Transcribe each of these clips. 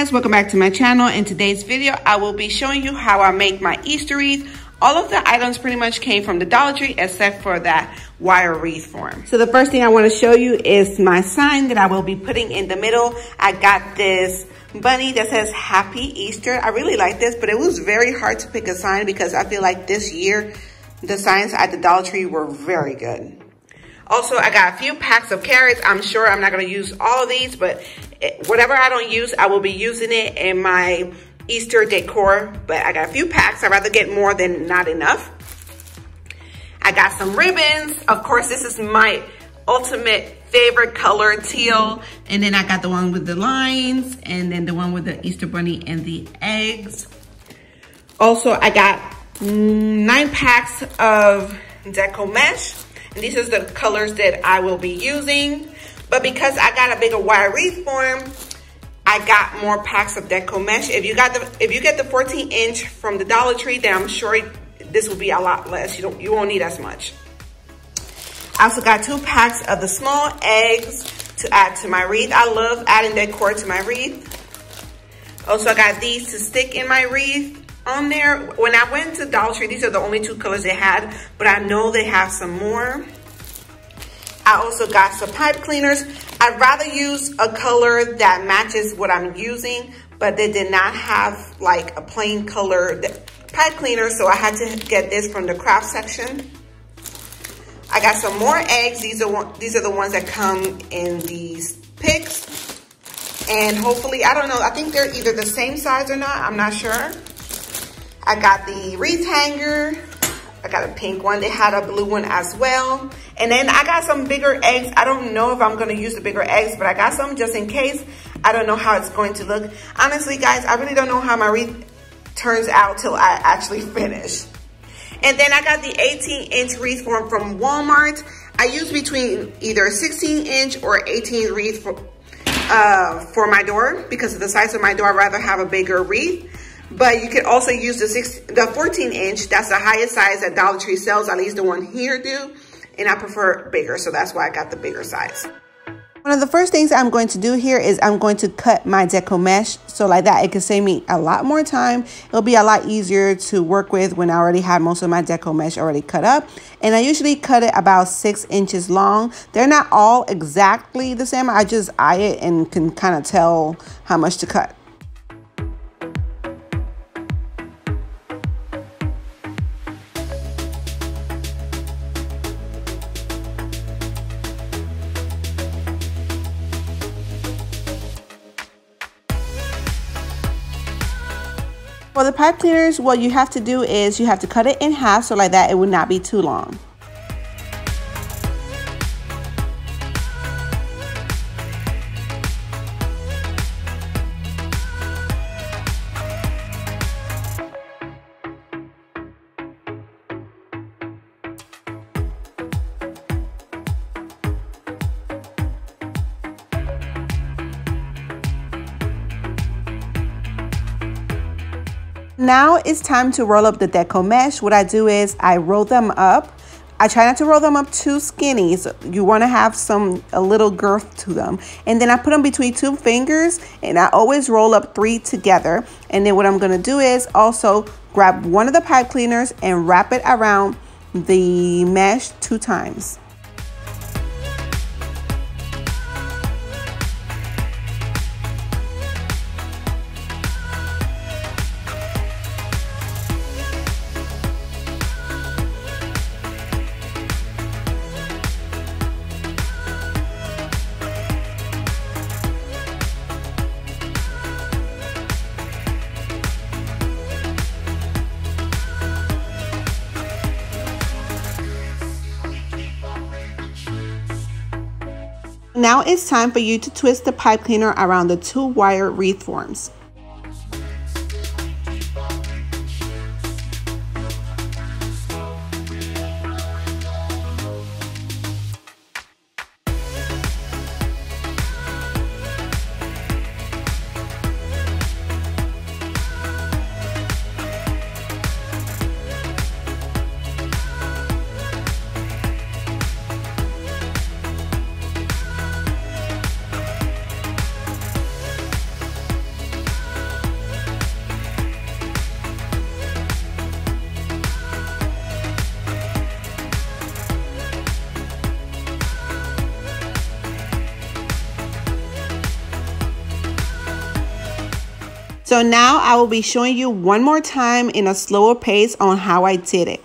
guys, welcome back to my channel. In today's video, I will be showing you how I make my Easter wreath. All of the items pretty much came from the Dollar Tree except for that wire wreath form. So the first thing I want to show you is my sign that I will be putting in the middle. I got this bunny that says Happy Easter. I really like this, but it was very hard to pick a sign because I feel like this year the signs at the Dollar Tree were very good. Also, I got a few packs of carrots. I'm sure I'm not going to use all of these, but whatever I don't use, I will be using it in my Easter decor. But I got a few packs. I'd rather get more than not enough. I got some ribbons. Of course, this is my ultimate favorite color, teal. And then I got the one with the lines, and then the one with the Easter bunny and the eggs. Also, I got 9 packs of Decor mesh. And these are the colors that I will be using. But because I got a bigger wire wreath form, I got more packs of Decor mesh. If you get the 14-inch from the Dollar Tree, then I'm sure this will be a lot less. You won't need as much. I also got 2 packs of the small eggs to add to my wreath. I love adding decor to my wreath. Also, I got these to stick in my wreath on there. When I went to Dollar Tree, these are the only 2 colors they had, but I know they have some more. I also got some pipe cleaners. I'd rather use a color that matches what I'm using, but they did not have like a plain color pipe cleaner, so I had to get this from the craft section. I got some more eggs. These are the ones that come in these picks. And hopefully, I don't know, I think they're either the same size or not, I'm not sure. I got the wreath hanger. I got a pink one. They had a blue one as well. And then I got some bigger eggs. I don't know if I'm going to use the bigger eggs, but I got some just in case. I don't know how it's going to look. Honestly, guys, I really don't know how my wreath turns out till I actually finish. And then I got the 18-inch wreath form from Walmart. I use between either 16-inch or 18 wreath for my door. Because of the size of my door, I'd rather have a bigger wreath. But you could also use the 14-inch. That's the highest size that Dollar Tree sells. At least the one here do. And I prefer bigger, so that's why I got the bigger size. One of the first things I'm going to do here is I'm going to cut my Decor mesh. So like that, it can save me a lot more time. It'll be a lot easier to work with when I already have most of my Decor mesh already cut up. And I usually cut it about 6 inches long. They're not all exactly the same. I just eye it and can kind of tell how much to cut. For the pipe cleaners, what you have to do is you have to cut it in half so like that it would not be too long. Now it's time to roll up the Decor mesh. What I do is I roll them up. I try not to roll them up too skinny. So you want to have a little girth to them. And then I put them between 2 fingers and I always roll up 3 together. And then what I'm going to do is also grab one of the pipe cleaners and wrap it around the mesh 2 times. Now it's time for you to twist the pipe cleaner around the 2 wire wreath forms. So now I will be showing you one more time in a slower pace on how I did it.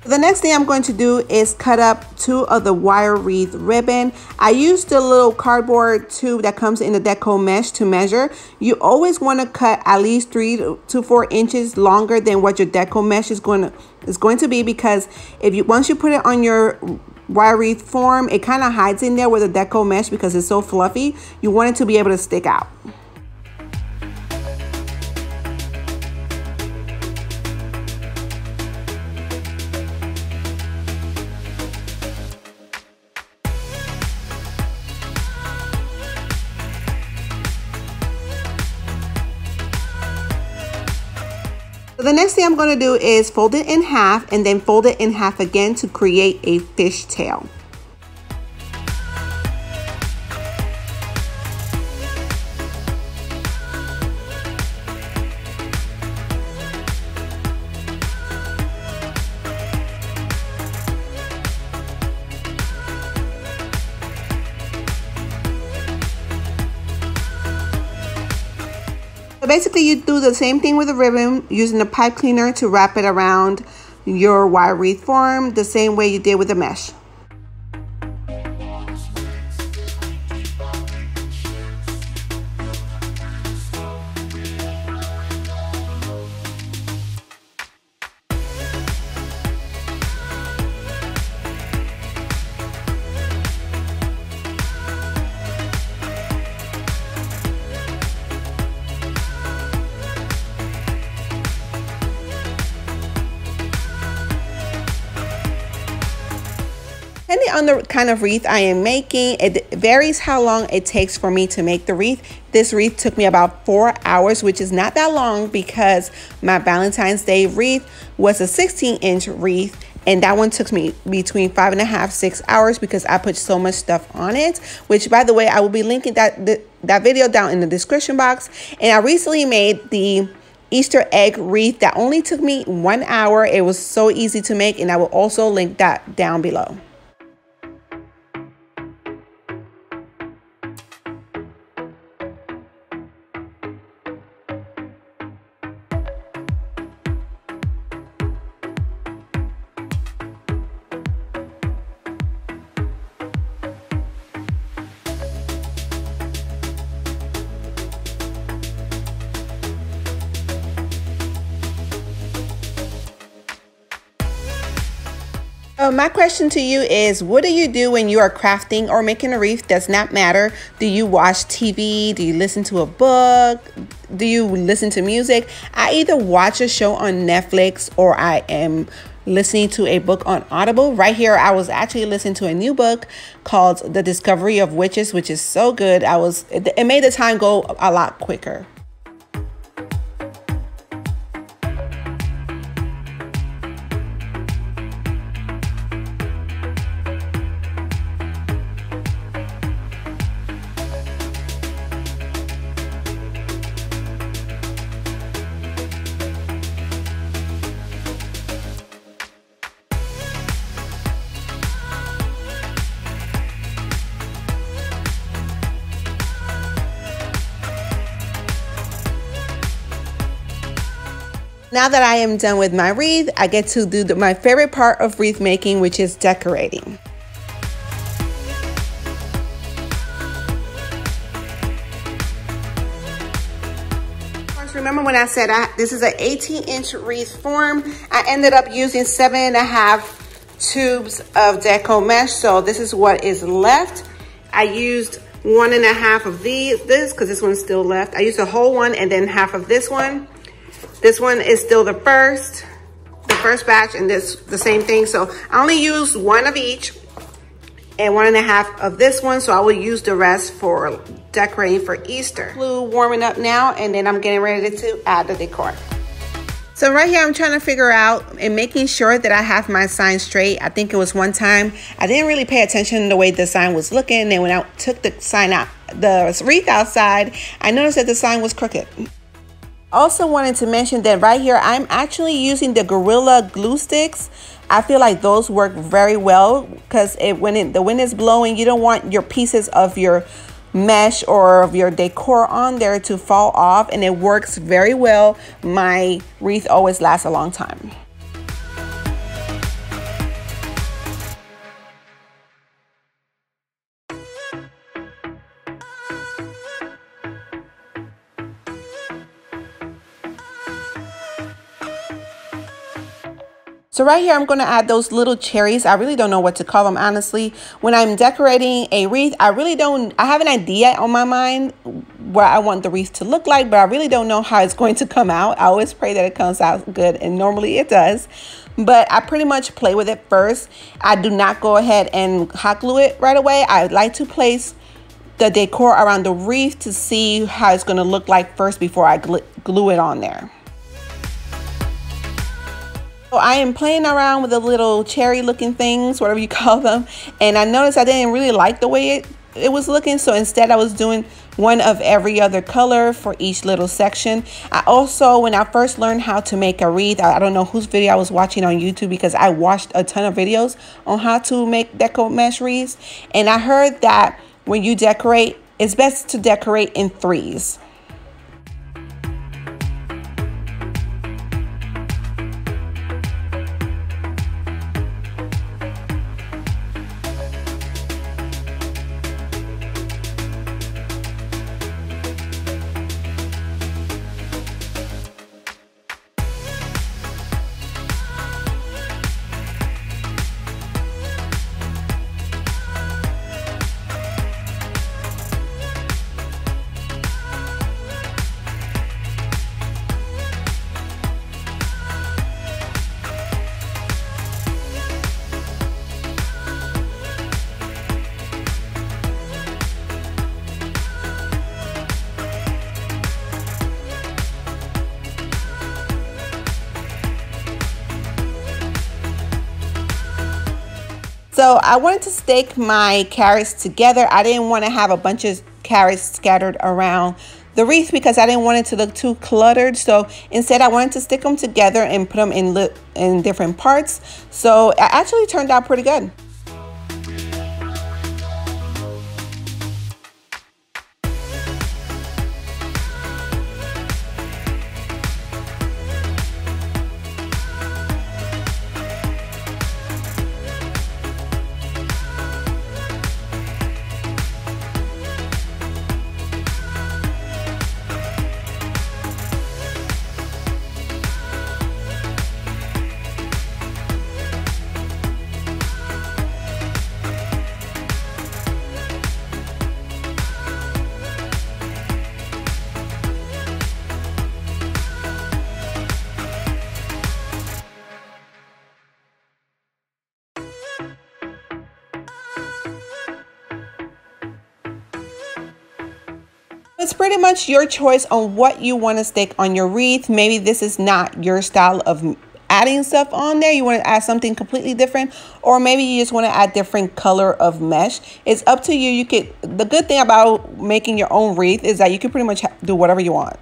The next thing I'm going to do is cut up 2 of the wire wreath ribbon. I used the little cardboard tube that comes in the Decor mesh to measure. You always want to cut at least 3 to 4 inches longer than what your Decor mesh is going to be, because once you put it on your wire wreath form, it kind of hides in there with the Decor mesh because it's so fluffy. You want it to be able to stick out. So the next thing I'm going to do is fold it in half and then fold it in half again to create a fishtail. So basically you do the same thing with the ribbon, using a pipe cleaner to wrap it around your wire wreath form the same way you did with the mesh. Depending on the kind of wreath I am making, it varies how long it takes for me to make the wreath. This wreath took me about 4 hours, which is not that long because my Valentine's Day wreath was a 16-inch wreath, and that one took me between 5.5 to 6 hours because I put so much stuff on it, which, by the way, I will be linking that video down in the description box. And I recently made the Easter egg wreath that only took me 1 hour. It was so easy to make, and I will also link that down below. My question to you is, what do you do when you are crafting or making a wreath? Does not matter. Do you watch TV? Do you listen to a book? Do you listen to music? I either watch a show on Netflix or I am listening to a book on Audible. Right here, I was actually listening to a new book called The Discovery of Witches, which is so good. It made the time go a lot quicker. Now that I am done with my wreath, I get to do my favorite part of wreath making, which is decorating. Remember when I said this is an 18-inch wreath form? I ended up using 7.5 tubes of Decor mesh, so this is what is left. I used 1.5 of this, because this one's still left. I used a whole one and then half of this one. This one is still the first batch, and this the same thing. So I only used 1 of each and 1.5 of this one. So I will use the rest for decorating for Easter. Glue warming up now, and then I'm getting ready to add the decor. So right here, I'm trying to figure out and making sure that I have my sign straight. I think it was one time I didn't really pay attention to the way the sign was looking. And when I took the sign out, the wreath outside, I noticed that the sign was crooked. Also wanted to mention that right here, I'm actually using the Gorilla glue sticks. I feel like those work very well because when the wind is blowing, you don't want your pieces of your mesh or of your decor on there to fall off, and it works very well. My wreath always lasts a long time. So right here, I'm going to add those little cherries. I really don't know what to call them, honestly. When I'm decorating a wreath, I have an idea on my mind what I want the wreath to look like, but I really don't know how it's going to come out. I always pray that it comes out good, and normally it does. But I pretty much play with it first. I do not go ahead and hot glue it right away. I like to place the decor around the wreath to see how it's going to look like first before I glue it on there. So I am playing around with the little cherry looking things, whatever you call them. And I noticed I didn't really like the way it was looking. So instead I was doing one of every other color for each little section. I also, when I first learned how to make a wreath, I don't know whose video I was watching on YouTube, because I watched a ton of videos on how to make deco mesh wreaths. And I heard that when you decorate, it's best to decorate in threes. So I wanted to stake my carrots together. I didn't want to have a bunch of carrots scattered around the wreath because I didn't want it to look too cluttered. So instead I wanted to stick them together and put them in different parts. So it actually turned out pretty good. It's pretty much your choice on what you want to stick on your wreath. Maybe this is not your style of adding stuff on there. You want to add something completely different, or maybe you just want to add different color of mesh. It's up to you. The good thing about making your own wreath is that you can pretty much do whatever you want.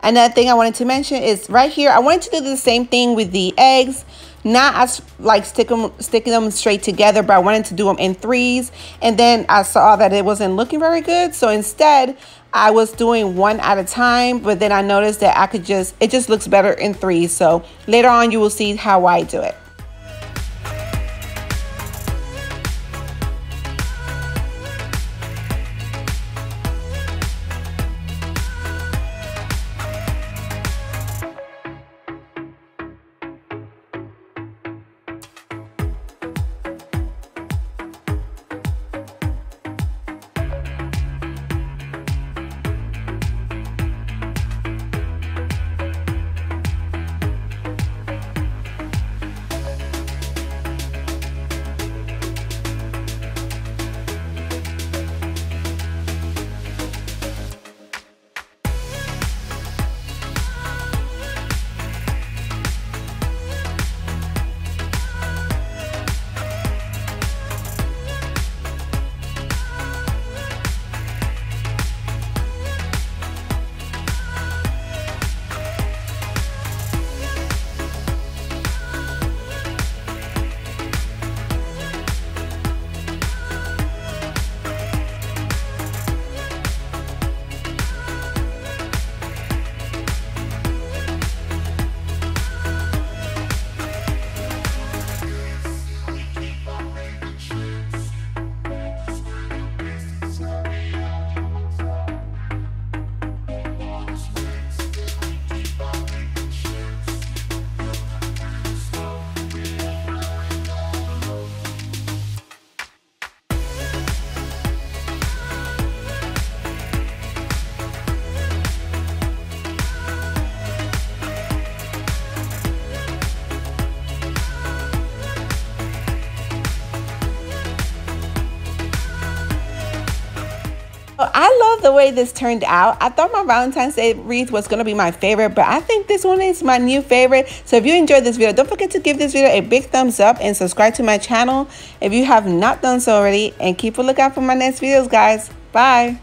Another thing I wanted to mention is right here, I wanted to do the same thing with the eggs. Not as like sticking them straight together, but I wanted to do them in threes. And then I saw that it wasn't looking very good. So instead, I was doing one at a time. But then I noticed that it just looks better in threes. So later on, you will see how I do it. I love the way this turned out. I thought my Valentine's Day wreath was going to be my favorite, but I think this one is my new favorite. So if you enjoyed this video, don't forget to give this video a big thumbs up and subscribe to my channel if you have not done so already. And keep a lookout for my next videos, guys. Bye.